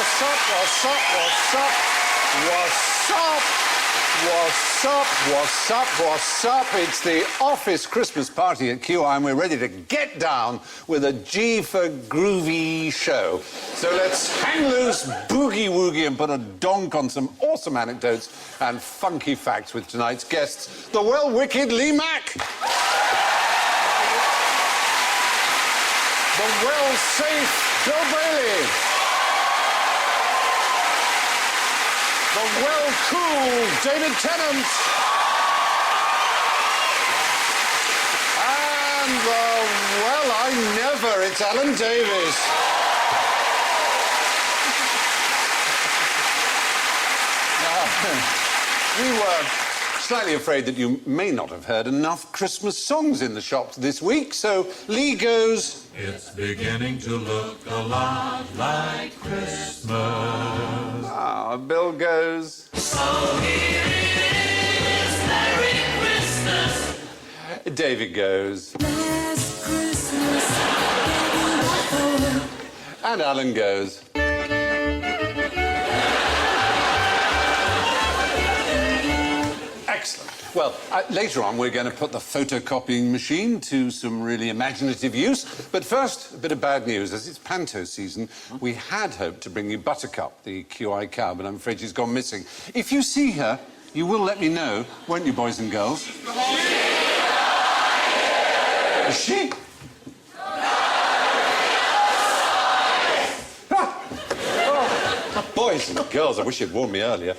What's up, what's up, what's up? What's up? What's up, what's up, what's up? It's the office Christmas party at QI and we're ready to get down with a G for Groovy show. So let's hang loose, boogie-woogie and put a donk on some awesome anecdotes and funky facts with tonight's guests, the well-wicked Lee Mack. The well-safe Bill Bailey. The well-cool David Tennant. And the well-I-never, it's Alan Davies. We were slightly afraid that you may not have heard enough Christmas songs in the shops this week, so Lee goes... It's beginning to look a lot like Christmas. Ah, Bill goes... So here it is, Merry Christmas. David goes... Last Christmas, And Alan goes... Excellent. Well, later on, we're going to put the photocopying machine to some really imaginative use. But first, a bit of bad news. As it's Panto season, we had hoped to bring you Buttercup, the QI cow, but I'm afraid she's gone missing. If you see her, you will let me know, won't you, boys and girls? Is she? Boys and girls, I wish you'd warned me earlier.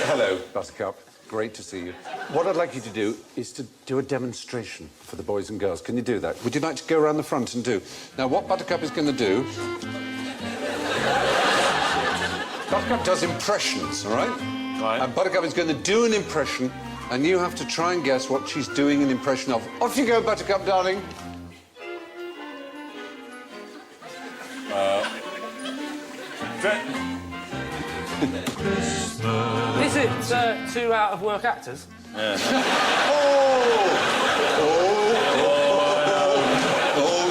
Hello, Buttercup. Great to see you. What I'd like you to do is to do a demonstration for the boys and girls. Can you do that? Would you like to go around the front and do? Now, what Buttercup is going to do... Buttercup does impressions, all right? Right. And Buttercup is going to do an impression, and you have to try and guess what she's doing an impression of. Off you go, Buttercup, darling. Is it two out-of-work actors? Oh,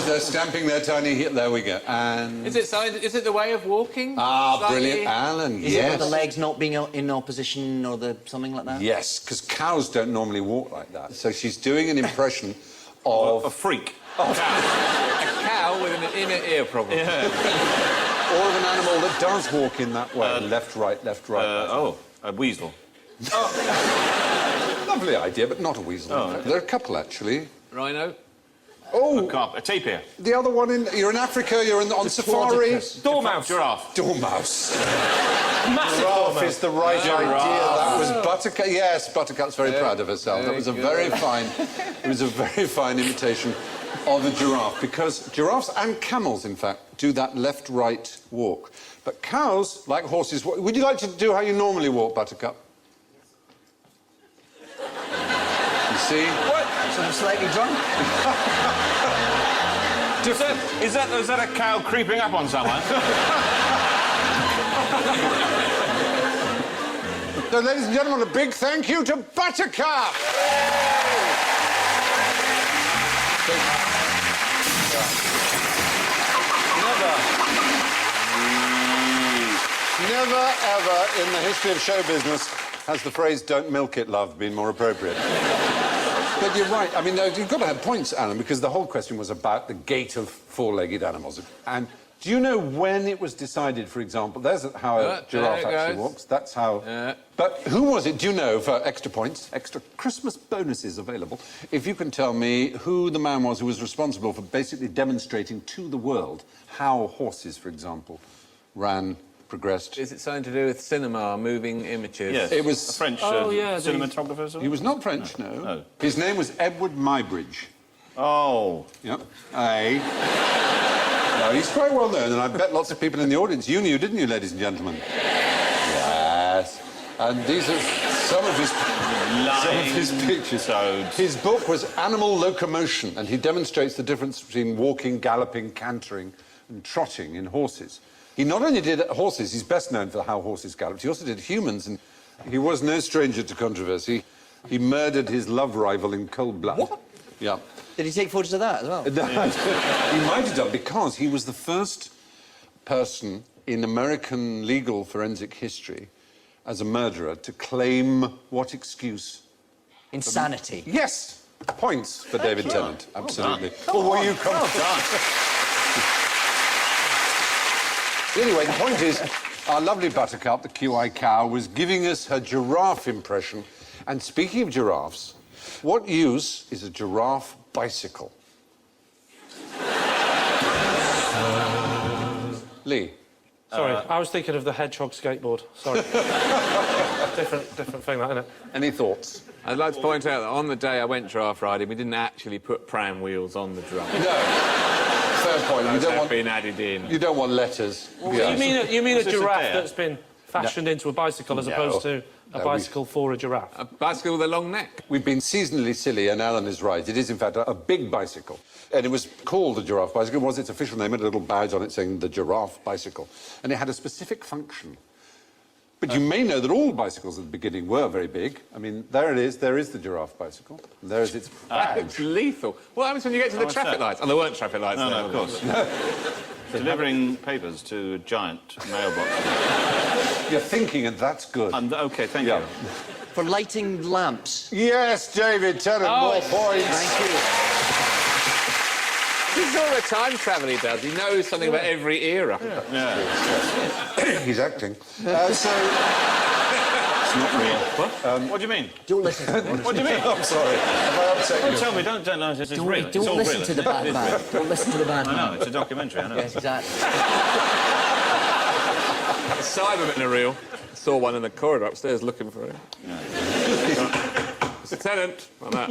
they're stamping their tiny hip. There we go. And... Is it the way of walking? Ah, Slightly... brilliant. Alan, Is yes. it with the legs not being in opposition or something like that? Yes, because cows don't normally walk like that. So she's doing an impression of... A freak. A cow with an inner ear problem. Yeah. Or of an animal that does walk in that way. Left, right, left, right. left. A weasel. Lovely idea, but not a weasel. Oh. There are a couple, actually. Rhino? Oh, A tapir. the other one in... You're in Africa, you're on safari. Dormouse. Giraffe. Dormouse. Massive Giraffe is the right idea. That was Giraffe. Buttercup. Yes, Buttercup's very proud of herself. That was a very fine... It was a very fine imitation of a giraffe, because giraffes and camels, in fact, do that left-right walk. But cows, like horses... Would you like to do how you normally walk, Buttercup? You see? What? So I'm slightly drunk? Is that a cow creeping up on someone? So, ladies and gentlemen, a big thank you to Buttercup! Never, ever in the history of show business has the phrase, don't milk it, love, been more appropriate. But you're right. I mean, you've got to have points, Alan, because the whole question was about the gait of four-legged animals. And do you know when it was decided, for example, there's how a giraffe actually walks. That's how... But who was it, do you know, for extra points, extra Christmas bonuses available, if you can tell me who the man was who was responsible for basically demonstrating to the world how horses, for example, ran... progressed. Is it something to do with cinema, moving images? Yes. It was... A French cinematographer, sort of? He was not French, no. No. His name was Edward Muybridge. Oh. Yep. Aye. No, he's quite well known, and I bet lots of people in the audience, you knew, didn't you, ladies and gentlemen? Yes. And these are some of his pictures. His book was Animal Locomotion, and he demonstrates the difference between walking, galloping, cantering, and trotting in horses. He not only did horses, he's best known for how horses galloped, he also did humans, and he was no stranger to controversy. He murdered his love rival in cold blood. What? Yeah. Did he take photos of that as well? He might have done, because he was the first person in American legal forensic history as a murderer to claim what excuse? Insanity. Yes! Points for David Tennant, absolutely. Well, were you Anyway, the point is, our lovely Buttercup, the QI cow, was giving us her giraffe impression. And speaking of giraffes, what use is a giraffe bicycle? Lee? Sorry, I was thinking of the hedgehog skateboard. Sorry. different thing, that, isn't it? Any thoughts? I'd like to point out that on the day I went giraffe riding, we didn't actually put pram wheels on the giraffe. No. Fair point. Those have been added in. You don't want letters. Well, you mean a giraffe that's been fashioned into a bicycle as opposed to a bicycle for a giraffe? A bicycle with a long neck. We've been seasonally silly, and Alan is right. It is, in fact, a big bicycle. And it was called the giraffe bicycle. It was its official name. It had a little badge on it saying the giraffe bicycle. And it had a specific function. But you may know that all bicycles at the beginning were very big. I mean, there it is. There is the giraffe bicycle. And there is its badge. It's lethal. What happens when you get to the traffic lights? Oh, there weren't traffic lights. No, of course. Delivering papers to a giant mailbox. You're thinking, and that's good. OK, thank you. For lighting lamps. Yes, David Tennant, more points. Thank you. This is all the time travel he does. He knows something about every era. He's acting. It's not real. What? What do you mean? Don't listen to him. What do you mean? I'm sorry. Have I upset you? Don't tell me, don't know this is real. It's Don't all listen real. to the bad man. Don't listen to the bad man. I know, it's a documentary, I know. Yes, exactly. Cybermen are real. Saw one in the corridor upstairs looking for him. Mr. Tennant, on that.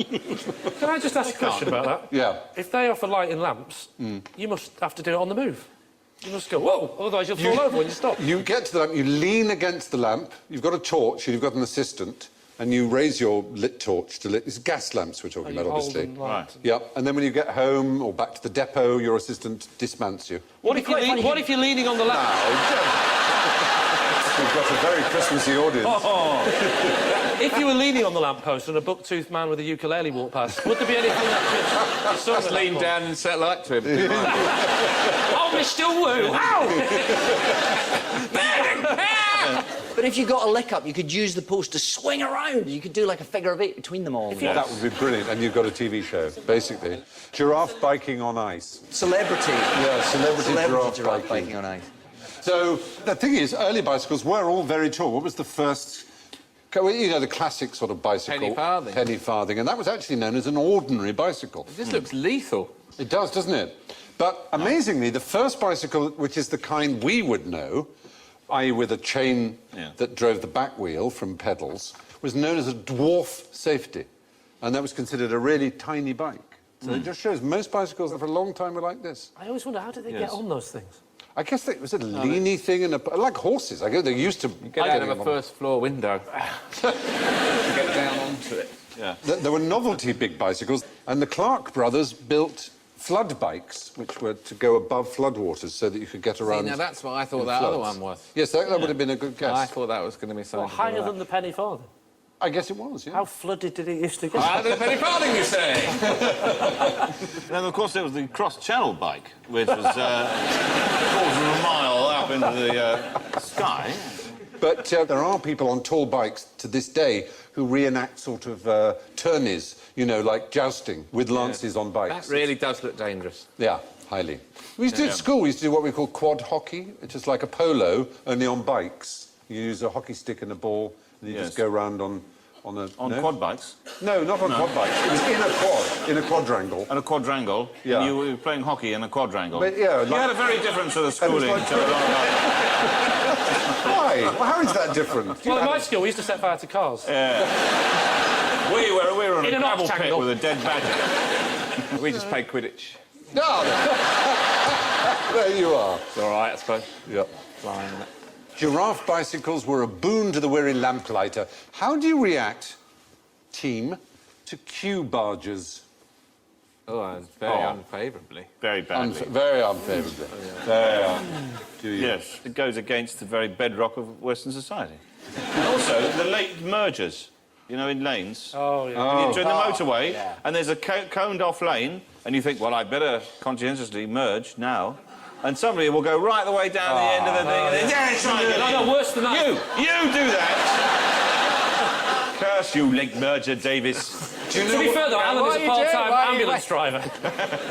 Can I just ask a question about that? Yeah. If they offer lighting lamps, you must have to do it on the move. You must go, whoa, otherwise you'll fall over when you stop. You get to the lamp, you lean against the lamp, you've got a torch, and you've got an assistant, and you raise your lit torch to lit... It's gas lamps we're talking about, obviously. Right. Yep, and then when you get home or back to the depot, your assistant dismounts you. What if you're leaning on the lamp? We've got a very Christmassy audience. If you were leaning on the lamppost and a buck-toothed man with a ukulele walked past, would there be anything that could... Just lean down and set light to him. Oh, Mr. Wu! Ow! But if you got a lick up, you could use the post to swing around. You could do like a figure of 8 between them all. That would be brilliant, and you've got a TV show, basically. Giraffe biking on ice. Celebrity. Yeah, celebrity giraffe biking on ice. So, the thing is, early bicycles were all very tall. What was the first... You know, the classic sort of bicycle. Penny farthing. Penny farthing, and that was actually known as an ordinary bicycle. This looks lethal. It does, doesn't it? But, amazingly, the first bicycle, which is the kind we would know, i.e. with a chain that drove the back wheel from pedals, was known as a dwarf safety. And that was considered a really tiny bike. So it just shows most bicycles for a long time were like this. I always wonder, how did they get on those things? I guess it was a leany thing, and like horses. I guess they used to Get out of a first-floor window. Get down onto it. Yeah. There were novelty big bicycles, and the Clark brothers built flood bikes, which were to go above floodwaters so that you could get around. See, now that's what I thought in that other floods. one was. Yes, that would have been a good guess. I thought that was going to be something. Well, higher than the penny farthing. I guess it was, yeah. How flooded did it used to get? Higher than the penny farthing, you say? Then, of course, there was the cross-channel bike, which was a quarter of a mile up into the sky. But there are people on tall bikes to this day who reenact sort of tourneys, you know, like jousting with lances on bikes. That really does look dangerous. Yeah, highly. We used to do at school, we used to do what we call quad hockey, which is like a polo, only on bikes. You use a hockey stick and a ball, and you just go around on a... Quad bikes? No, not on quad bikes. It was in a quadrangle. And a quadrangle? Yeah. And you were playing hockey in a quadrangle? But, yeah, You had a very different sort of schooling. Why? Well, how is that different? Well, in my school, we used to set fire to cars. We were in In a an gravel pit octagonal. with a dead badger. We just played Quidditch. No! There you are. It's all right, I suppose. Yep. Flying on it. Giraffe bicycles were a boon to the weary lamplighter. How do you react, team, to queue barges? Oh, very unfavourably. Very badly. Very unfavourably. There. Do you? Yes, it goes against the very bedrock of Western society. And also, the late mergers, you know, in lanes. Oh, yeah. When you're doing the motorway, and the's a coned-off lane, and you think, well, I'd better conscientiously merge now. and somebody will go right the way down the end of the thing, and then, yeah, try again. No, worse than that. You do that. Curse you, leg merger, Davis. Do you To know be fair, though, Alan is a part-time ambulance driver.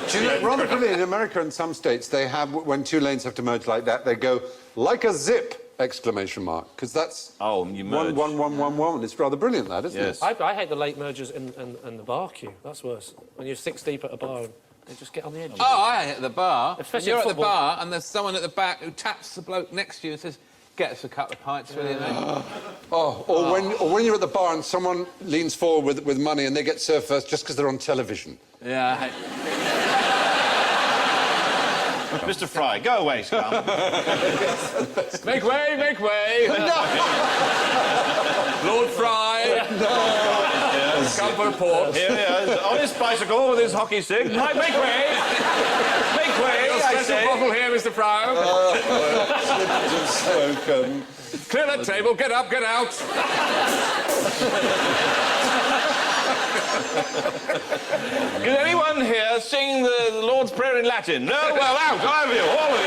Do you know, rather funny, in America and some states, they have, when two lanes have to merge like that, they go, like a zip, exclamation mark, because that's... Oh, you merge. 1, 1, 1, 1, 1. It's rather brilliant, that, isn't it? I hate the late mergers in the bar queue. That's worse. When you're 6 deep at a bar and they just get on the edge. Oh, I hate the bar. Especially You're at at the football. bar and there's someone at the back who taps the bloke next to you and says, get us a couple of pints, will you, mate? Oh, or when you're at the bar and someone leans forward with money and they get served first just because they're on television. Yeah, I hate... Mr. Fry, go away, scum. Make way, make way! Lord Fry! Come for a port. Here he is, on his bicycle with his hockey stick. Right, make way! Make way, I Special say. bottle here, Mr. Fry. Clear that table, get up, get out. Can anyone here sing the Lord's Prayer in Latin? No? Well, out, all of you, all of you.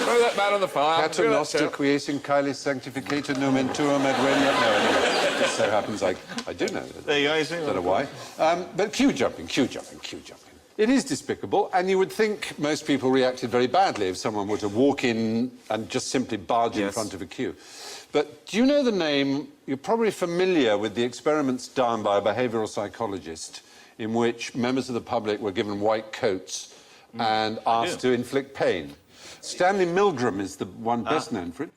Throw that man on the fire. Pater noster quiescing caelis sanctificator nomen tuum et venia... No, anyway, it just so happens I do know that. There you go, you see. I don't know why. But queue jumping. It is despicable, and you would think most people reacted very badly if someone were to walk in and just simply barge in front of a queue. But do you know the name? You're probably familiar with the experiments done by a behavioural psychologist in which members of the public were given white coats and asked to inflict pain. Stanley Milgram is the one best known for it.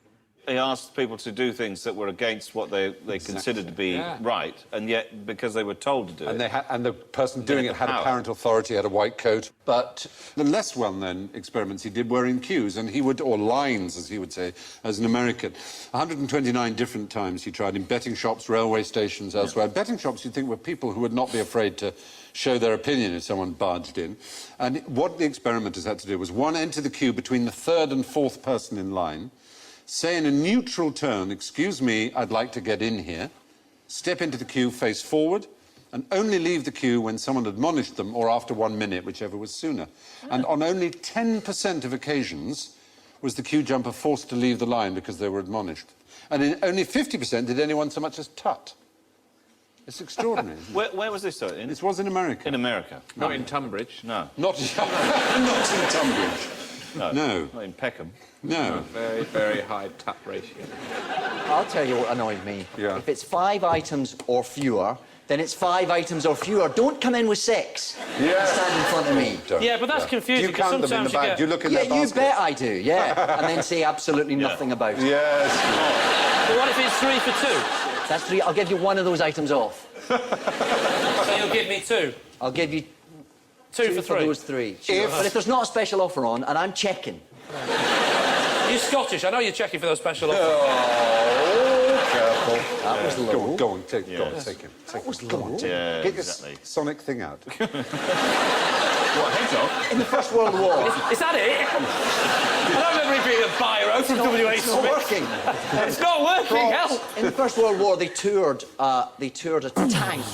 He asked people to do things that were against what they considered to be right, and yet, because they were told to do it... And the person doing it had apparent authority, had a white coat. But the less well-known experiments he did were in queues, and he would... or lines, as he would say, as an American. 129 different times he tried in betting shops, railway stations, elsewhere. Betting shops, you'd think, were people who would not be afraid to show their opinion if someone barged in. And what the experimenters had to do was, one, enter the queue between the third and fourth person in line, say in a neutral tone, excuse me, I'd like to get in here, step into the queue, face forward, and only leave the queue when someone admonished them or after 1 minute, whichever was sooner. And on only 10% of occasions was the queue jumper forced to leave the line because they were admonished. And in only 50% did anyone so much as tut. It's extraordinary. Isn't it? Where was this, though? This was in America. In America? Not in Tunbridge. No. Not in Tunbridge. No. Not in Peckham. No. Very, very high tap ratio. I'll tell you what annoyed me. Yeah. If it's 5 items or fewer, then it's 5 items or fewer. Don't come in with 6. Yeah. Stand in front of me. Yeah, but that's Do confusing, you because count them in the sometimes you bag? get... Do you look in Yeah, their you baskets? bet I do, yeah. And then say absolutely nothing about it. Yes. But what if it's 3 for 2? That's 3. I'll give you one of those items off. So you'll give me 2? I'll give you 2 for 3? those 3. But if there's not a special offer on, and I'm checking... You're Scottish. I know you're checking for those special offers. Oh, careful. That was low. Go on, take him. That was low. Yeah, Get your exactly. sonic thing out. What, hedgehog? In the First World War... Is that it? I don't remember it being a biro from W.A. It's not Smith. working. It's not working, hell. In the First World War, they toured a tank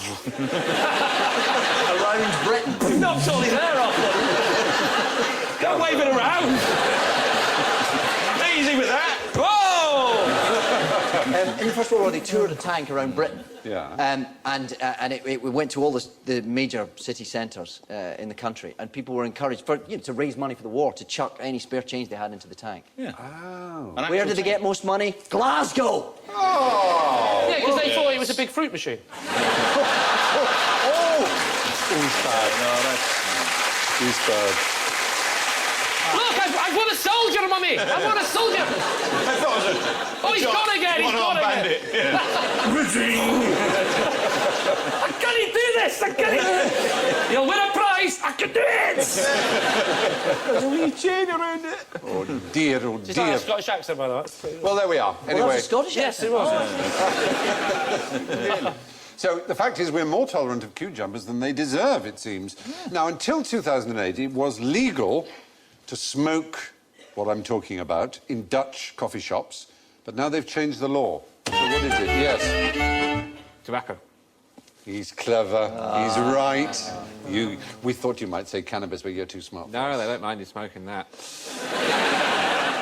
around Britain. Knocked all his hair off. Don't wave it around. Easy with that. Whoa! In the First World War, they toured a tank around Britain. Yeah. And it went to all the major city centres in the country, and people were encouraged to raise money for the war, to chuck any spare change they had into the tank. Yeah. Oh. Where did they get most money? Glasgow! Oh! Yeah, because they thought it was a big fruit machine. He's bad. No, that's... He's bad. Look, I've won a soldier, Mummy! I've won a soldier! I thought it was a... Oh, he's gone again! He's gone again! bandit. Yeah. I can't do this! I can't! You'll win a prize! I can do it! There's a wee chain around it. Oh, dear, oh, It's like a dear. Scottish accent, by the way. Well, there we are. Well, Anyway. that's a Scottish Yes, it accent. was. So the fact is we're more tolerant of queue jumpers than they deserve, it seems. Now, until 2008, it was legal to smoke what I'm talking about in Dutch coffee shops, but now they've changed the law. So what is it? Yes. Tobacco. He's clever. He's right. We thought you might say cannabis, but you're too smart. No, they don't mind you smoking that.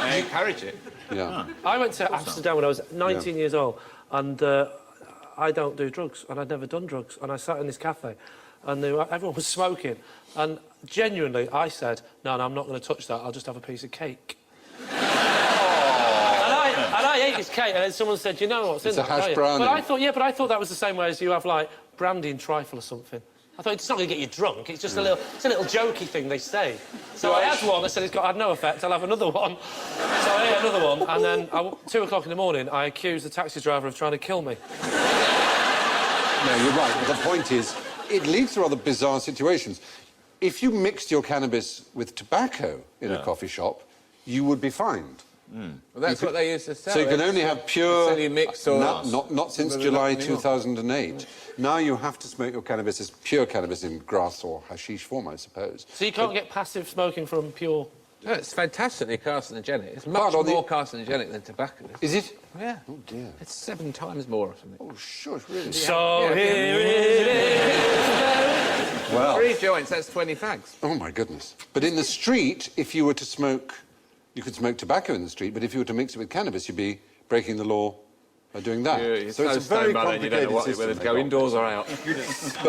They encourage it. Yeah. I went to Amsterdam when I was 19 years old, and I don't do drugs, and I'd never done drugs, and I sat in this cafe, and everyone was smoking, and genuinely, I said, no, I'm not going to touch that, I'll just have a piece of cake. And I ate this cake, and then someone said, you know what's in It's a that, hash don't you?" brownie. But I thought that was the same way as you have, like, brandy and trifle or something. I thought it's not going to get you drunk. It's just a little jokey thing they say. So I had one. I said had no effect. I'll have another one. So I ate another one, and then 2 o'clock in the morning, I accused the taxi driver of trying to kill me. No, you're right. The point is, it leads to rather bizarre situations. If you mixed your cannabis with tobacco in a coffee shop, you would be fined. Well, that's what they used to sell. So you can only have pure... Sell you mixed or... Not since July 2008. Now you have to smoke your cannabis as pure cannabis in grass or hashish form, I suppose. So you can't get passive smoking from pure... No, it's fantastically carcinogenic. It's much more carcinogenic than tobacco. Is it? Yeah. Oh, dear. It's 7 times more or something. Oh, sure, really? So here it is. Well... 3 joints, that's 20 fags. Oh, my goodness. But in the street, if you were to smoke... You could smoke tobacco in the street, but if you were to mix it with cannabis, you'd be breaking the law by doing that. You're so it's a very stoned, you don't know complicated whether system. to go indoors or out.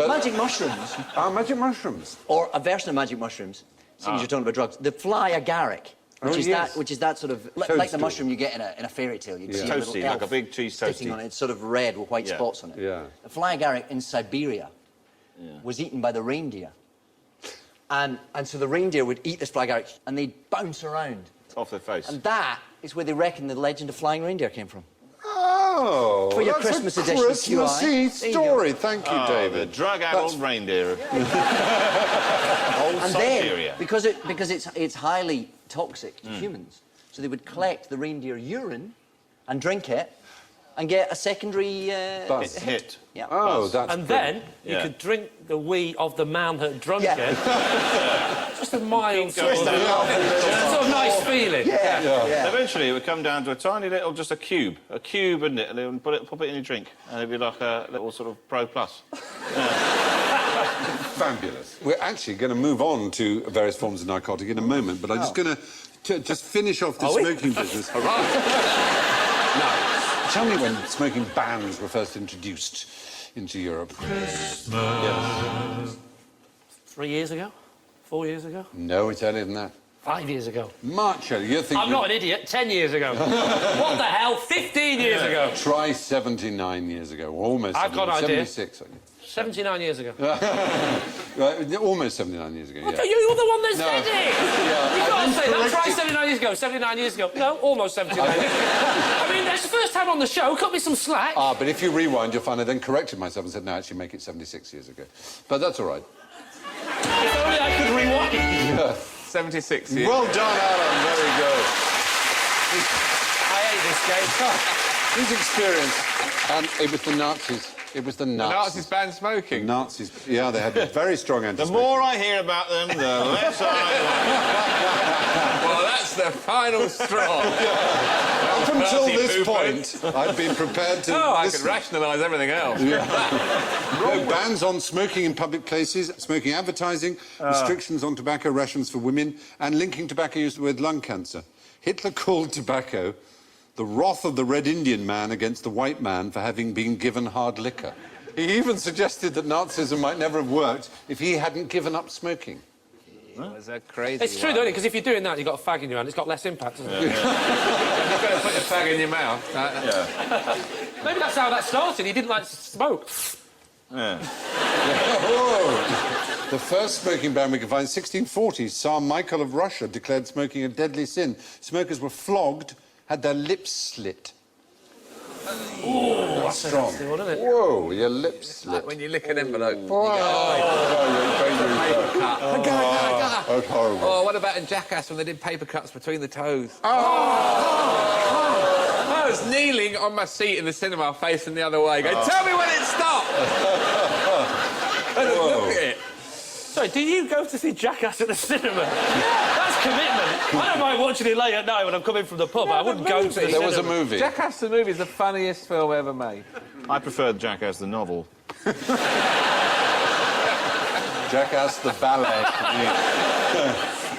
Magic mushrooms, Magic mushrooms. or a version of magic mushrooms, seeing as you're talking about drugs, the fly agaric, which is that sort of... like the mushroom you get in a fairy tale. You'd see a little Toasty, elf like a big cheese sticking toasty. on it. It's sort of red with white spots on it. Yeah. The fly agaric in Siberia was eaten by the reindeer. And so the reindeer would eat this fly agaric and they'd bounce around. Off their face. And that is where they reckon the legend of flying reindeer came from. Oh, For your that's Christmas a edition of QI. Christmassy There you story. Thank you, The David. drug-addled reindeer. Old And Siberia. then, because it's highly toxic to humans, so they would collect the reindeer urine and drink it and get a secondary Buzz. Hit. Yeah. Oh, that's And brilliant. then you could drink the wee of the man that drunk it. Just a mild sort of nice feeling. Yeah. Eventually, it would come down to a tiny little, just a cube, isn't it? And they would pop it in your drink, and it'd be like a little sort of Pro Plus. Fabulous. We're actually going to move on to various forms of narcotic in a moment, but I'm just going to just finish off the smoking business. Now, tell me when smoking bans were first introduced into Europe. 3 years ago? 4 years ago? No, it's earlier than that. 5 years ago. Much earlier. You're thinking... I'm not an idiot. 10 years ago. What the hell? 15 years ago. Try 79 years ago, almost. I've got an idea. 76, I think. 79 years ago. Right, almost 79 years ago, yeah. Okay, you're the one that said it! Yeah, You I can't say that. corrected- Try 79 years ago. 79 years ago. No, almost 79 years ago. I mean, that's the first time on the show. Cut me some slack. Ah, but if you rewind, you'll find I then corrected myself and said, no, actually make it 76 years ago. But that's all right. If only I could rewind. 76 years. Well done, Alan. Very good. I hate this game. His experience, and it was the Nazis. It was the The Nazis. Nazis banned smoking. Nazis, yeah, they had very strong The anti-smoking. more I hear about them, the less I Well, that's the final straw. Up until Party this movement. point, I've been prepared to... Oh, I could listen. rationalise everything else. No, bans on smoking in public places, smoking advertising, restrictions on tobacco rations for women, and linking tobacco use with lung cancer. Hitler called tobacco the wrath of the Red Indian man against the white man for having been given hard liquor. He even suggested that Nazism might never have worked if he hadn't given up smoking. It was a crazy It's true, though, because if you're doing that, you've got a fag in your hand, it's got less impact, doesn't it? You've got to put your fag in your mouth. Maybe that's how that started. He didn't like to smoke. The first smoking ban we can find, 1640, Tsar Michael of Russia declared smoking a deadly sin. Smokers were flogged, had their lips slit. Ooh, That's strong. nasty one, isn't it? Whoa, your lips slit. Like when you lick an envelope. That's horrible. Oh, what about in Jackass when they did paper cuts between the toes? I was kneeling on my seat in the cinema facing the other way going, tell me when it stopped! And look at it. Sorry, do you go to see Jackass at the cinema? That's commitment. I don't mind watching it late at night when I'm coming from the pub. I wouldn't go to the There was a cinema. movie. Jackass the movie is the funniest film ever made. I preferred Jackass the novel. Jackass the ballet.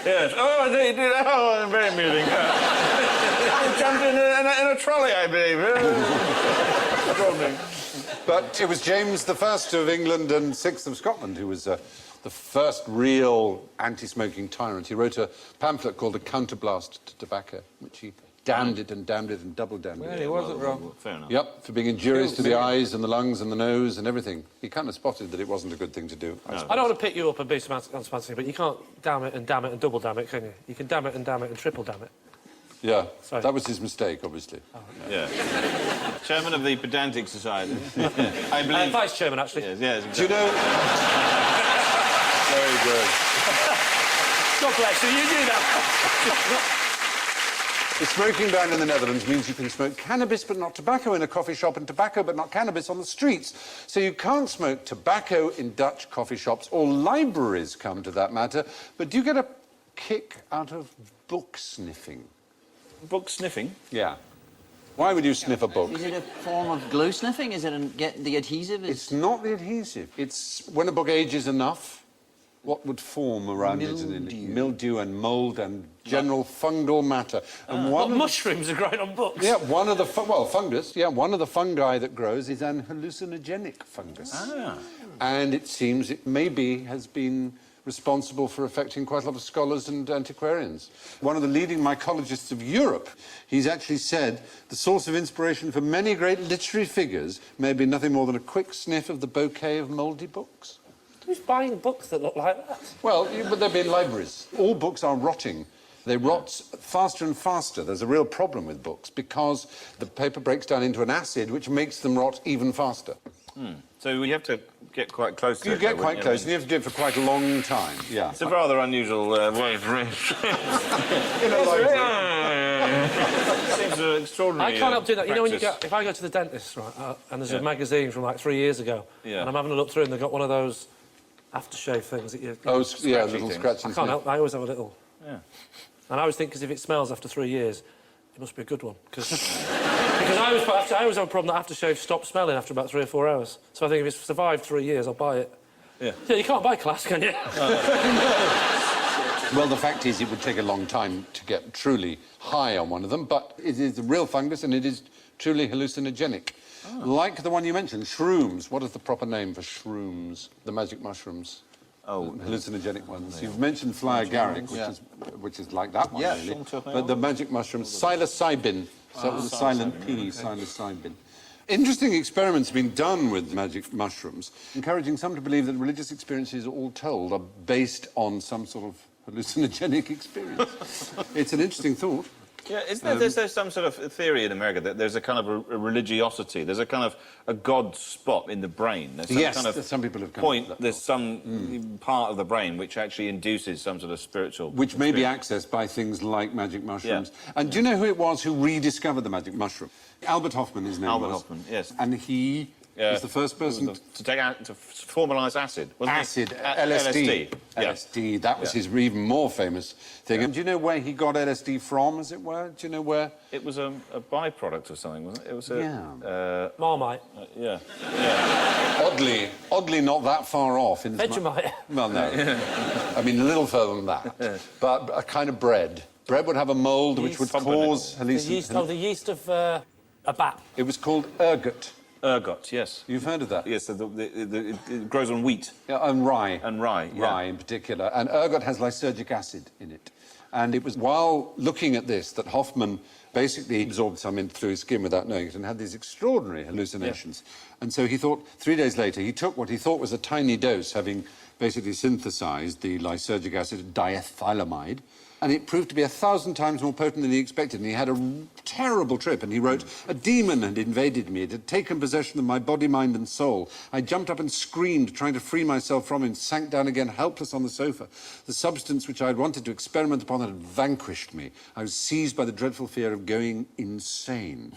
Yes. Oh, they did. Oh, very amusing. I jumped in a trolley, I believe. Extraordinary. But it was James I of England and VI of Scotland who was the first real anti-smoking tyrant. He wrote a pamphlet called A Counterblast to Tobacco, which he damned it and double damned Well, it. he wasn't wrong. Well, fair enough. Yep, for being injurious to the eyes and the lungs and the nose and everything. He kind of spotted that it wasn't a good thing to do. I don't want to pick you up and be unspancy, but you can't damn it and double damn it, can you? You can damn it and triple damn it. Yeah, Sorry. that was his mistake, obviously. Yeah. Chairman of the Pedantic Society. I believe... Vice chairman, actually. Yes, yes. Do you know... Very good. God bless you, you do that. The smoking ban in the Netherlands means you can smoke cannabis but not tobacco in a coffee shop and tobacco but not cannabis on the streets. So you can't smoke tobacco in Dutch coffee shops or libraries, come to that matter. But do you get a kick out of book sniffing? Book sniffing? Yeah. Why would you sniff a book? Is it a form of glue sniffing? Is it get the adhesive? It's not the adhesive. It's when a book ages enough, what would form around it? Mildew and mould and general fungal matter. And What mushrooms are growing on books? Yeah, one of the fungus. Yeah, one of the fungi that grows is an hallucinogenic fungus. And it seems it maybe has been responsible for affecting quite a lot of scholars and antiquarians. One of the leading mycologists of Europe, he's actually said the source of inspiration for many great literary figures may be nothing more than a quick sniff of the bouquet of mouldy books. Who's buying books that look like that? Well, but they've been libraries. All books are rotting. They rot faster and faster. There's a real problem with books because the paper breaks down into an acid which makes them rot even faster. So we have to get quite close to You it. get though, quite wouldn't close, and you have to do it for quite a long time. Yeah. It's a rather unusual way of reading. In a library. Seems an extraordinary. I can't help doing that. You know when you practice. go, if I go to the dentist, right, and there's a magazine from like 3 years ago, Yeah. and I'm having a look through, and they've got one of those aftershave things that you. Oh, yeah, Scratchy little things. scratching. I can't help. I always have a little. Yeah. And I always think, because if it smells after 3 years, it must be a good one. Because I always have a problem that aftershave stops smelling after about 3 or 4 hours. So I think if it's survived 3 years, I'll buy it. Yeah. Yeah, you can't buy Class, can you? Well, the fact is, it would take a long time to get truly high on one of them, but it is a real fungus and it is truly hallucinogenic. Like the one you mentioned, shrooms. What is the proper name for shrooms? The magic mushrooms. Oh, hallucinogenic ones. You've mentioned fly agaric, which is like that one, really. But the magic mushrooms, psilocybin. So with a silent P, psilocybin. Interesting experiments have been done with magic mushrooms, encouraging some to believe that religious experiences, all told, are based on some sort of hallucinogenic experience. It's an interesting thought. Yeah, isn't there, there's some sort of theory in America that there's a kind of a religiosity, there's a kind of a God spot in the brain. There's some Yes, kind of some people have come point. up with that There's some part of the brain which actually induces some sort of spiritual. Which may be accessed by things like magic mushrooms. Yeah. And do you know who it was who rediscovered the magic mushroom? Albert Hoffman, his name Albert was. Hoffman, yes. And he was the first person to take out to formalise acid. Wasn't acid, he? LSD. Yeah. LSD, that was his even more famous thing. And do you know where he got LSD from, as it were? Do you know where? It was a byproduct of something, wasn't it? It was a... Marmite. Yeah. Oddly not that far off. In Vegemite. Well, no. I mean, a little further than that. But a kind of bread. Bread would have a mould which would cause The yeast of a bat. It was called ergot. Ergot, yes. You've heard of that? Yes, so it grows on wheat. Yeah, and rye. And rye, yeah. Rye in particular. And ergot has lysergic acid in it. And it was while looking at this that Hoffman basically absorbed some in through his skin without knowing it and had these extraordinary hallucinations. Yeah. And so he thought, 3 days later, he took what he thought was a tiny dose, having basically synthesised the lysergic acid diethylamide, and it proved to be 1,000 times more potent than he expected, and he had a terrible trip, and he wrote, "A demon had invaded me. It had taken possession of my body, mind and soul. I jumped up and screamed, trying to free myself from him, sank down again, helpless on the sofa. The substance which I had wanted to experiment upon had vanquished me. I was seized by the dreadful fear of going insane."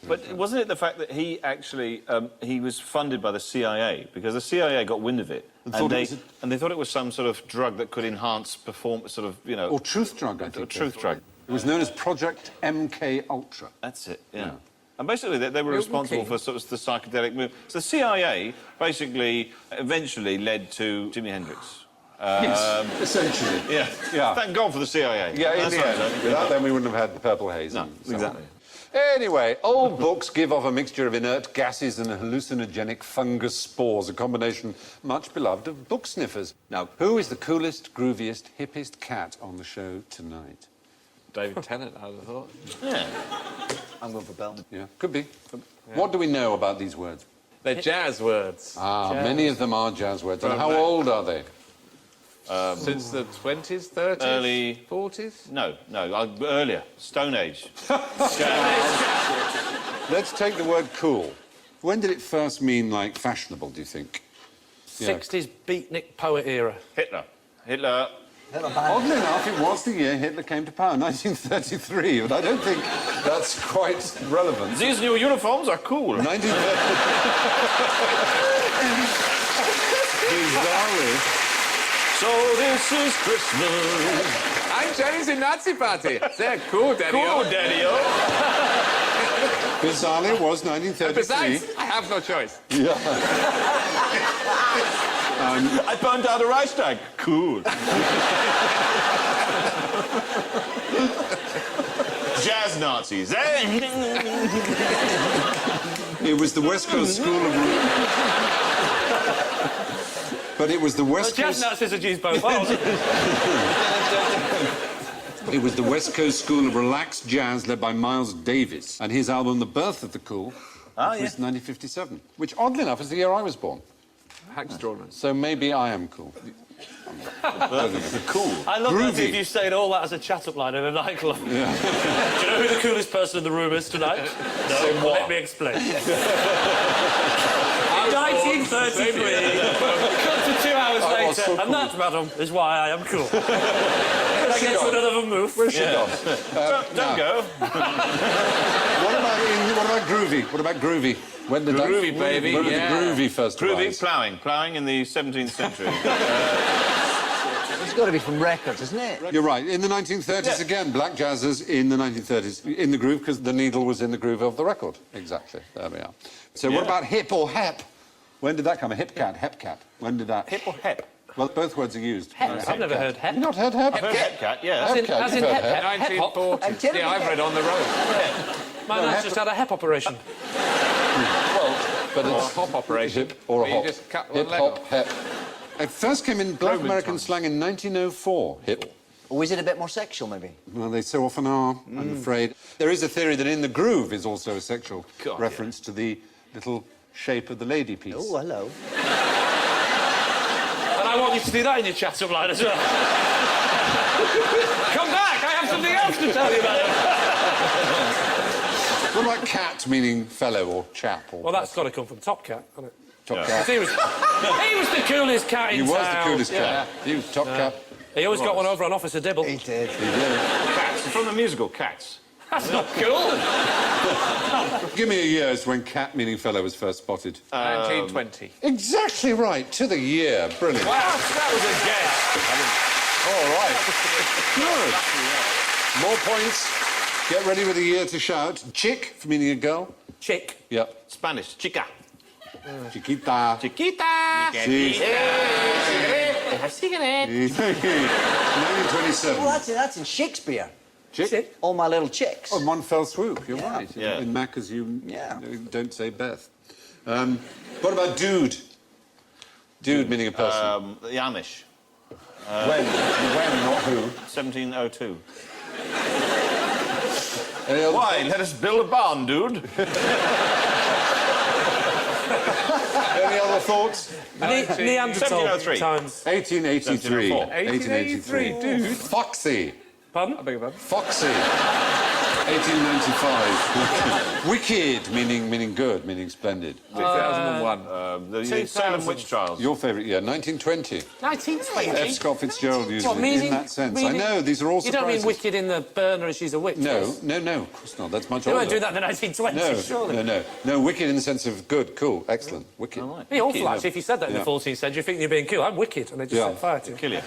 But wasn't it the fact that he actually he was funded by the CIA because the CIA got wind of it and they thought it was some sort of drug that could enhance performance, sort of, you know, Or truth drug, I think. a truth drug. It was known as Project MK Ultra. That's it, yeah. And basically, they were responsible for sort of the psychedelic movement. So the CIA basically eventually led to Jimi Hendrix. Yes, essentially. Yeah. Thank God for the CIA. Yeah, in That's the right, end. Without them, we wouldn't have had the Purple Haze. No, and so on. exactly. Anyway, old books give off a mixture of inert gases and hallucinogenic fungus spores, a combination much beloved of book sniffers. Now, who is the coolest, grooviest, hippest cat on the show tonight? David Tennant, I would have thought. Yeah. I'm going for Bell. Yeah, could be. What do we know about these words? They're jazz words. Many of them are jazz words. And how old are they? Since the 20s, 30s? Early... 40s? No, earlier. Stone Age. Let's take the word cool. When did it first mean, like, fashionable, do you think? 60s beatnik poet era. Hitler. Oddly enough, it was the year Hitler came to power, 1933, but I don't think that's quite relevant. These new uniforms are cool. 1930. Bizarrely. So this is Christmas. I'm joining the Nazi party. They're cool, Daddy. Cool, Daddy-o. Bizarrely, it was 1933. Besides, I have no choice. Yeah. I found out a Reichstag. Cool. Jazz Nazis. It was the West Coast School of... But it was the West Jazz Coast... Nazis are used both ways. It was the West Coast School of Relaxed Jazz led by Miles Davis. And his album, The Birth of the Cool, was 1957, which, oddly enough, is the year I was born. How extraordinary. So maybe I am cool. Cool. I love Groovy. that if you saying all that as a chat-up line in a nightclub. Yeah. Do you know who the coolest person in the room is tonight? No, let me explain. In 1933, cut to 2 hours later, so cool. and that, madam, is why I am cool. Can I get to another move? Where's she gone? Don't go. What about groovy? What about groovy? When did Groovy, baby, when did yeah. the groovy first Groovy, arise? ploughing in the 17th century. It's got to be from records, isn't it? You're right. In the 1930s, again, black jazzers in the 1930s, in the groove, because the needle was in the groove of the record. Exactly. There we are. So what about hip or hep? When did that come? A hip cat, hep cat. When did that? Hip or hep? Well, both words are used. Hep. I've never heard hep. You've not heard hep? I've heard hep cat, yeah. As in, Hep cat, as in you've hep, heard hep, hep hop. 1940s. Yeah, I've read On the Road. My man's just had a hep operation. But Or a it's hop operation. hip or a where you hop. just cut one Hip, leg hop, off. hep. It first came in black Roman American times. slang in 1904, hip. Or is it a bit more sexual, maybe? Well, they so often are, I'm afraid. There is a theory that in the groove is also a sexual God, reference to the little shape of the lady piece. Oh, hello. And I want you to do that in your chat-up line as well. Come back, I have something else to tell you about it. What about cat, meaning fellow or chap? Or Well, that's got to come from Top Cat, hasn't it? top cat. He was the coolest cat in He town. was the coolest cat. He was top cat. He always got one over on Officer Dibble. He did. Cats. From the musical Cats. That's not cool. Give me a year as when cat, meaning fellow, was first spotted. 1920. Exactly right, to the year. Brilliant. Wow, that was a guess. All right. Good. More points. Get ready with a year to shout. Chick, meaning a girl. Chick. Yep. Spanish. Chica. Chiquita. Chiquita. Sí. 1927. Well, that's in Shakespeare. Chick. All my little chicks. Oh, in one fell swoop. You're right. Yeah. In Macca's, you Yeah. don't say Beth. What about dude? Dude meaning a person. The Amish. When, not who. 1702. Any other Why? Let us build a barn, dude. Any other thoughts? Neanderthal 1703. times. 1883. 1883, dude. Foxy. Pardon? I beg your pardon. Foxy. 1895. Wicked, meaning good, meaning splendid. 2001. The 2000. Salem witch trials. Your favourite year, 1920. 1920. F. Scott Fitzgerald used What, it meaning- in that sense. meaning- I know, these are all You don't mean surprises. wicked in the burner and she's a witch? No, yes? no, of course not. That's much They older. won't do that in the 1920s, No, surely. no, wicked in the sense of good, cool, excellent, wicked. right. It'd be awful, actually, if you said that in Yeah. the 14th century, thinking you're being cool. I'm wicked, and they just Yeah. set fire to you. Kill you.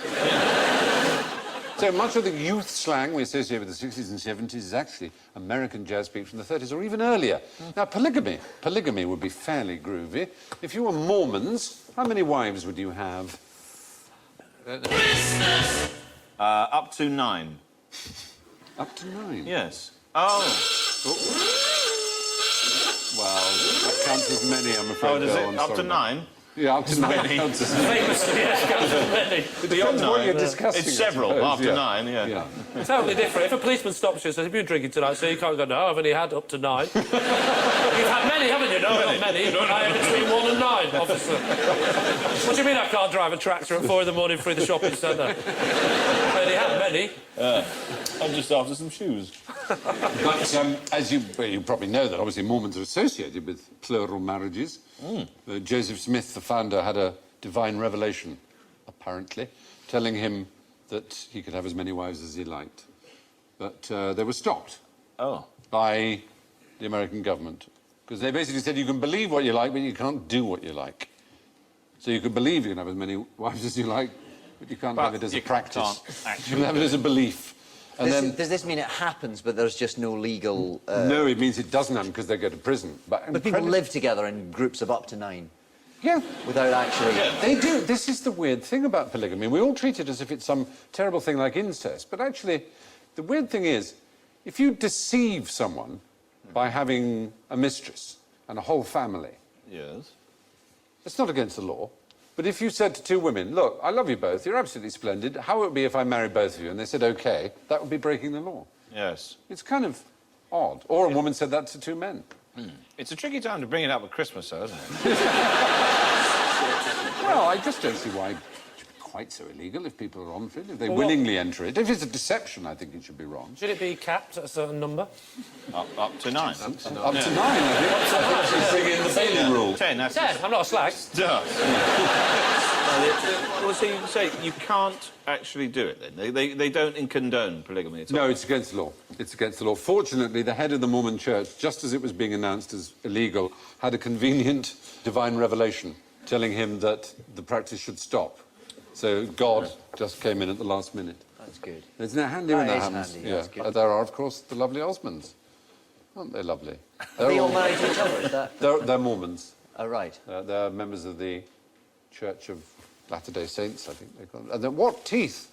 So much of the youth slang we associate with the 60s and 70s is actually American jazz speak from the 30s or even earlier. Now, polygamy would be fairly groovy. If you were Mormons, how many wives would you have? Up to 9. Up to 9? Yes. Oh. Well, that counts as many, I'm afraid. Oh, does Bill, it? I'm Up sorry. to 9? Yeah, up to 9 many. counts as many. Famously, yes, goes with many. Depends what you're discussing. It's I several, suppose, after yeah. 9, yeah. Yeah. Totally different. If a policeman stops you and says, have you been drinking tonight? So you can't go, no, I've only had up to 9. You've had many, haven't you? No, not many. I had between 1 and 9, officer. What do you mean I can't drive a tractor at 4 in the morning through the shopping centre? I only had many. I'm just after some shoes. But as you probably know, that obviously Mormons are associated with plural marriages. Joseph Smith, the founder, had a divine revelation, apparently, telling him that he could have as many wives as he liked. But they were stopped by the American government, because they basically said you can believe what you like, but you can't do what you like. So you can believe you can have as many wives as you like, but you can't have it as a practice. You can have it as a belief. And Does this mean it happens, but there's just no legal... No, it means it doesn't happen because they go to prison. But people live together in groups of up to 9. Yeah. Without actually... They do. This is the weird thing about polygamy. We all treat it as if it's some terrible thing like incest. But actually, the weird thing is, if you deceive someone by having a mistress and a whole family... Yes. It's not against the law. But if you said to 2 women, look, I love you both, you're absolutely splendid, how would it be if I married both of you? And they said, OK, that would be breaking the law. Yes. It's kind of odd. Or a woman said that to 2 men. It's a tricky time to bring it up at Christmas, though, isn't it? Well, I just don't see why it should be quite so illegal if people are on for it, if they willingly enter it. If it's a deception, I think it should be wrong. Should it be capped at a certain number? Up to 9. Up to 9, I think. I think bring in the Bailey rule. 10, that's... 10. I'm not a slag. Well, so you say you can't actually do it, then? They don't condone polygamy at all? No, it's against the law. It's against the law. Fortunately, the head of the Mormon church, just as it was being announced as illegal, had a convenient divine revelation telling him that the practice should stop. So God just came in at the last minute. That's good. Isn't it handy when that is happens? handy, Yeah. that's good. There are, of course, the lovely Osmonds. Aren't they lovely? Are they all married to each other? Is that... They're Mormons. Oh, right. They're members of the Church of Latter-day Saints, I think they call them. And then what teeth?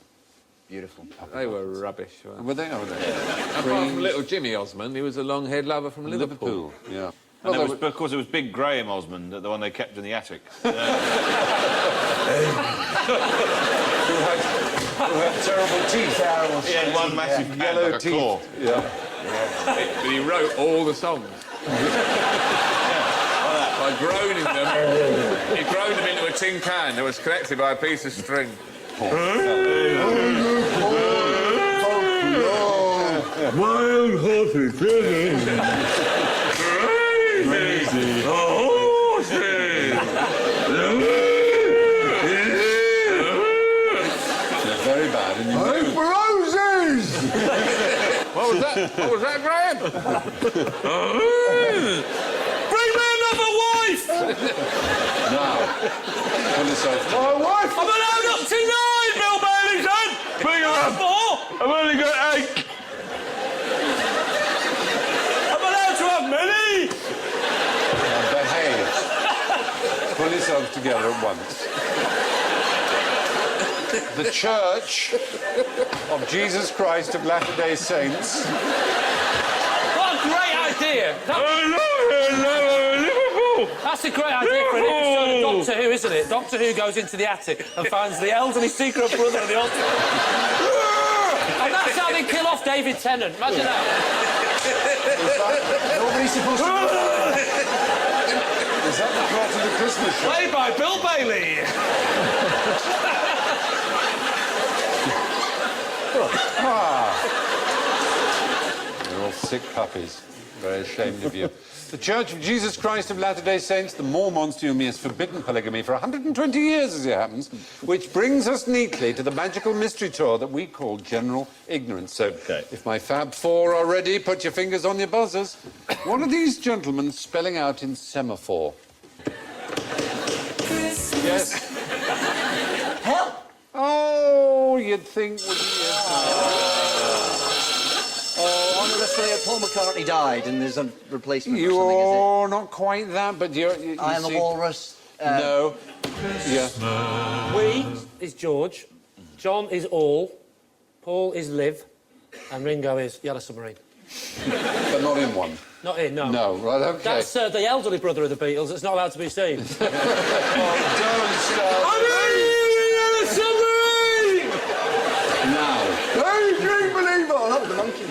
Beautiful. They were rubbish. Were they? Oh, they? Apart from little Jimmy Osmond, he was a long-haired lover from Liverpool. Yeah. And Well, of course, it was Big Graham Osmond, the one they kept in the attic. who had terrible teeth. Terrible. He had one massive hand, Yellow like a teeth. claw. Yeah. But he wrote all the songs. By groaning them. He groaned them into a tin can that was connected by a piece of string. Wild horses, Crazy horses! They're very bad. And you know, What was that? What was that, Graham? Bring me another wife! now, pull yourself together. My wife! I'm allowed up to 9, Bill Bailey said! Bring her up! 4! I've only got 8! I'm allowed to have many! Now, behave. Pull yourselves together at once. The Church of Jesus Christ of Latter-day Saints. What a great idea! Liverpool! That's a great idea for an episode of Doctor Who, isn't it? Doctor Who goes into the attic and finds the elderly secret brother of the altar. And that's how they kill off David Tennant. Imagine that. Nobody's supposed to... Is that the plot of the Christmas show? Played by Bill Bailey. They're all sick puppies. Very ashamed of you. The Church of Jesus Christ of Latter-day Saints, the Mormons, to whom he has forbidden polygamy for 120 years, as it happens, which brings us neatly to the magical mystery tour that we call general ignorance. So, if my Fab Four are ready, put your fingers on your buzzers. What are these gentlemen spelling out in semaphore? Christmas. Yes. Help! Oh, you'd think, wouldn't you? Oh, honestly, Paul McCartney died and there's a replacement or something, is You're not quite that, but you it? I Am the see- Walrus. No. Yeah. We is George, John is All, Paul is Liv, and Ringo is Yellow Submarine. But not in one. Not in, no. No, right, OK. That's the elderly brother of the Beatles that's not allowed to be seen. Don't start. Yellow Submarine! Now. Hey, dream believer! Oh, that was the monkey.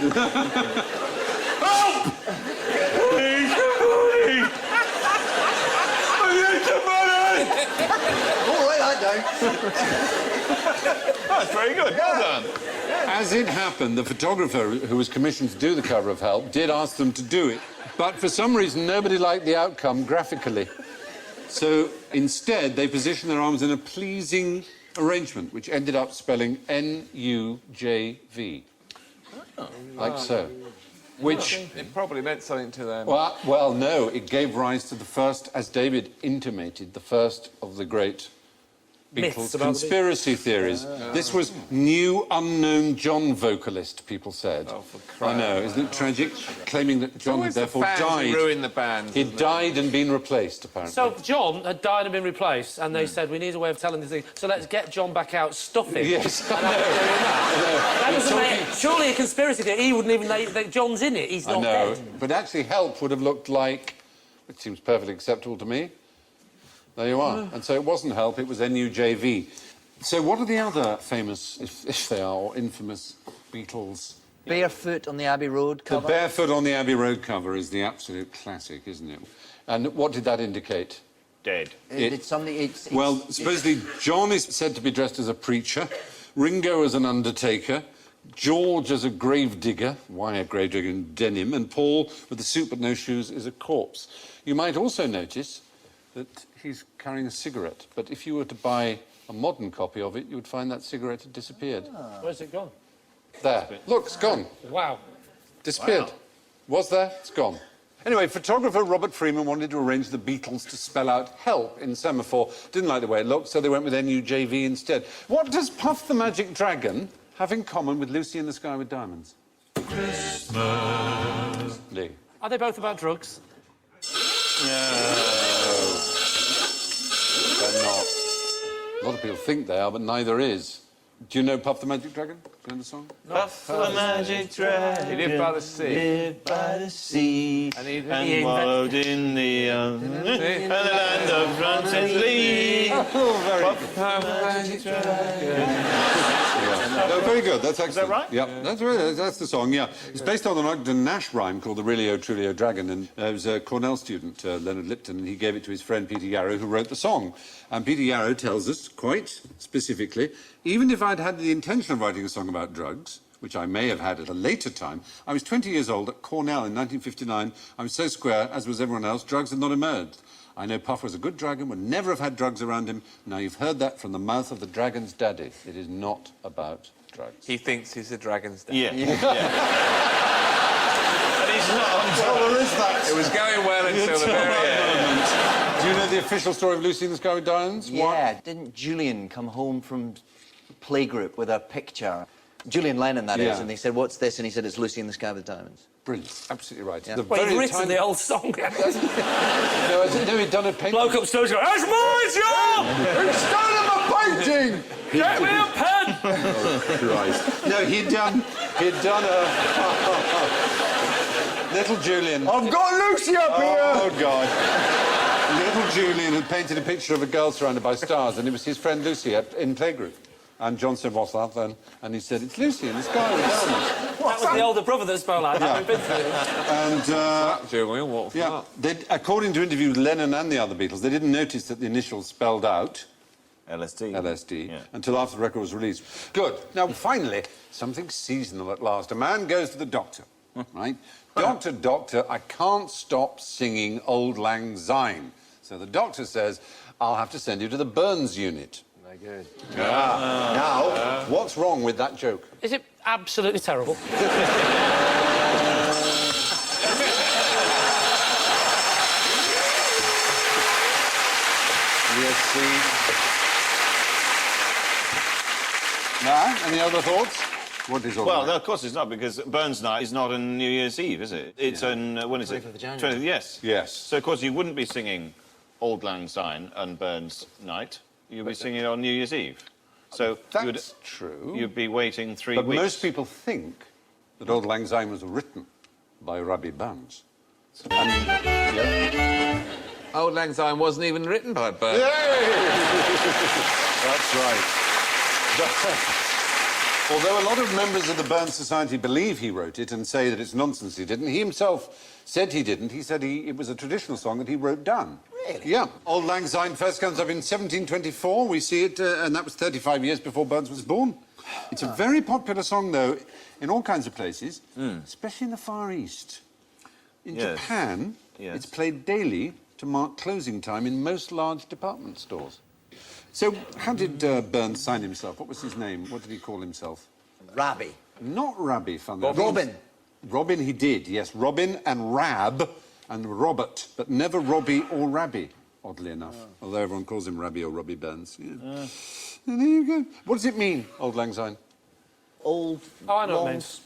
Help! Please, somebody! I need somebody! Oh, write that down. That's very good. Well done. As it happened, the photographer who was commissioned to do the cover of Help did ask them to do it. But for some reason, nobody liked the outcome graphically. So instead, they positioned their arms in a pleasing arrangement, which ended up spelling N-U-J-V. Like so. Which... It probably meant something to them. Well, no, it gave rise to the first, as David intimated, the first of the great Myths Beatles about the conspiracy theories. This was new unknown John vocalist, people said. Oh, for I crying know, isn't it tragic? Claiming that John had Always the therefore fans who died. ruin the band. He'd died and been replaced, apparently. So John had died and been replaced, and they said, we need a way of telling this thing, so let's get John back out, stuff him. Yes, I And know. after doing that You're doesn't talking- make... Surely a conspiracy theory, he wouldn't even... that John's in it, he's I not know. dead. But actually, Help would have looked like... It seems perfectly acceptable to me. There you are. And so it wasn't Help, it was N-U-J-V. So what are the other famous, if they are, or infamous Beatles? Barefoot on the Abbey Road The cover. Barefoot on the Abbey Road cover is the absolute classic, isn't it? And what did that indicate? Dead. It's something... Well, supposedly John is said to be dressed as a preacher, Ringo as an undertaker, George as a gravedigger, why a gravedigger in denim, and Paul with a suit but no shoes is a corpse. You might also notice that he's carrying a cigarette, but if you were to buy a modern copy of it, you would find that cigarette had disappeared. Where's it gone? There. Look, it's gone. Wow. Disappeared. Wow. Was there? It's gone. Anyway, photographer Robert Freeman wanted to arrange the Beatles to spell out Help in semaphore. Didn't like the way it looked, so they went with N-U-J-V instead. What does Puff the Magic Dragon have in common with Lucy in the Sky with Diamonds? Christmas. Lee. Are they both about drugs? They're not. A lot of people think they are, but neither is. Do you know Puff the Magic Dragon? Do you know the song? Puff the magic dragon. He lived by the sea. Lived by the sea. And he And wallowed in the... and the land of France and Lee. No, very good. That's excellent. right? Yeah, that's right. That's the song. Yeah, it's based on an Ogden Nash rhyme called "The Really O Truly O Dragon," and there was a Cornell student, Leonard Lipton, and he gave it to his friend Peter Yarrow, who wrote the song. And Peter Yarrow tells us quite specifically, even if I'd had the intention of writing a song about drugs, which I may have had at a later time, I was 20 years old at Cornell in 1959. I was so square, as was everyone else. Drugs had not emerged. I know Puff was a good dragon, would never have had drugs around him. Now you've heard that from the mouth of the dragon's daddy. It is not about drugs. He thinks he's a dragon's dad. Yeah. And he's not until there is that. It was going well until the very end. Do you know the official story of Lucy in the Sky with Diamonds? Yeah, didn't Julian come home from playgroup with a picture? Julian Lennon, that is, Yeah. and they said, what's this? And he said, it's Lucy in the Sky with Diamonds. Brilliant. Absolutely right. Yeah. The Well, very you've written tiny- the old song. No, he'd done a painting. Bloke upstairs going, that's my job! He stole my painting! Get me a pen! Christ. No, he'd done a... Little Julian... I've got Lucy up Oh, God. Little Julian had painted a picture of a girl surrounded by stars, and it was his friend Lucy in playgroup. And John said, what's that then? And he said, it's Lucy in the Sky with Diamonds. That was the older brother that spoke like that. We've been through it. And, Julian, what for yeah, that? according to interviews with Lennon and the other Beatles, they didn't notice that the initials spelled out LSD Yeah. until after the record was released. Good. Now, finally, something seasonal at last. A man goes to the doctor, right? Doctor, I can't stop singing Auld Lang Syne. So the doctor says, I'll have to send you to the Burns unit. Very good. Now, what's wrong with that joke? Is it absolutely terrible? Yes, see. Now, any other thoughts? What is Auld Well, Lang? no, of course it's not, because Burns Night is not on New Year's Eve, is it? It's on, when is it? 25th of January. 20th, yes. Yes. So, of course, you wouldn't be singing Auld Lang Syne and Burns Night. You'd be singing it on New Year's Eve. So That's true. you'd be waiting 3 But weeks. most people think that Auld Lang Syne was written by Robbie Burns. Auld Lang Syne wasn't even written by Burns. That's right. Although a lot of members of the Burns Society believe he wrote it and say that it's nonsense he didn't, he himself said he didn't. He said it was a traditional song that he wrote down. Really? Yeah. Auld Lang Syne first comes up in 1724. We see it, and that was 35 years before Burns was born. It's a very popular song, though, in all kinds of places, especially in the Far East. In Yes. Japan, Yes. it's played daily to mark closing time in most large department stores. So, how did Burns sign himself? What was his name? What did he call himself? Rabbi. Not Rabbi, funny. Robin. Robin he did, yes. Robin and Rab and Robert, but never Robbie or Rabbi, oddly enough. Although everyone calls him Rabbi or Robbie Burns. Yeah. And there you go. What does it mean, Auld Lang Syne? Old. Oh, I know what it long means.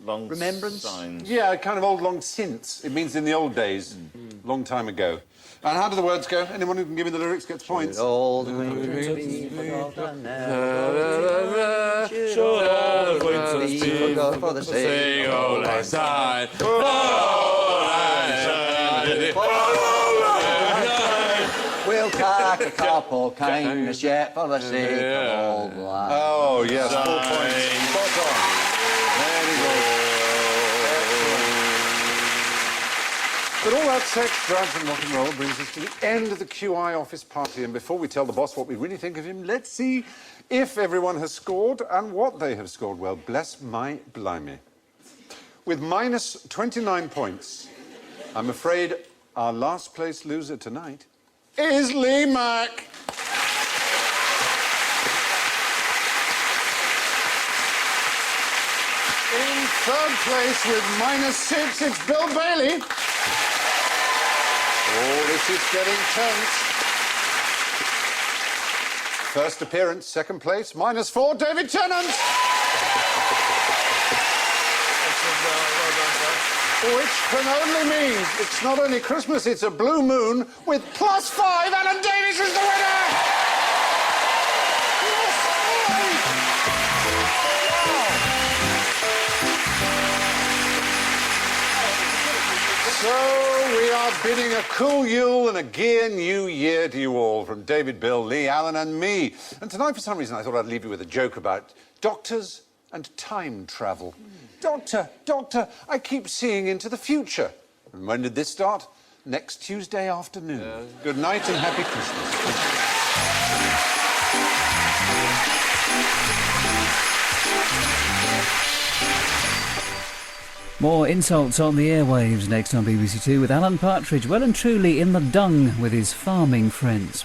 Long Remembrance? Signs. Yeah, kind of old long since. It means in the old days, long time ago. And how do the words go? Anyone who can give me the lyrics gets points. Old acquaintance be forgotten never. Should all acquaintance be forgot for the sake of Auld Lang Syne. We'll take a couple kindness yet for the sake of old lang. Oh, yes, 4 points. Spot on. There we go. But all that sex, drugs and rock and roll brings us to the end of the QI office party. And before we tell the boss what we really think of him, let's see if everyone has scored and what they have scored. Well, bless my blimey. With minus 29 points, I'm afraid our last place loser tonight is Lee Mack. In third place with -6, it's Bill Bailey. Oh, this is getting tense. First appearance, second place, -4, David Tennant. Which can only mean it's not only Christmas, it's a blue moon with +5. Alan Davies is the winner! So we are bidding a cool Yule and a gear new year to you all from David, Bill, Lee, Alan and me. And tonight, for some reason, I thought I'd leave you with a joke about doctors and time travel. Doctor, I keep seeing into the future. And when did this start? Next Tuesday afternoon. Good night and happy Christmas. More insults on the airwaves next on BBC Two with Alan Partridge well and truly in the dung with his farming friends.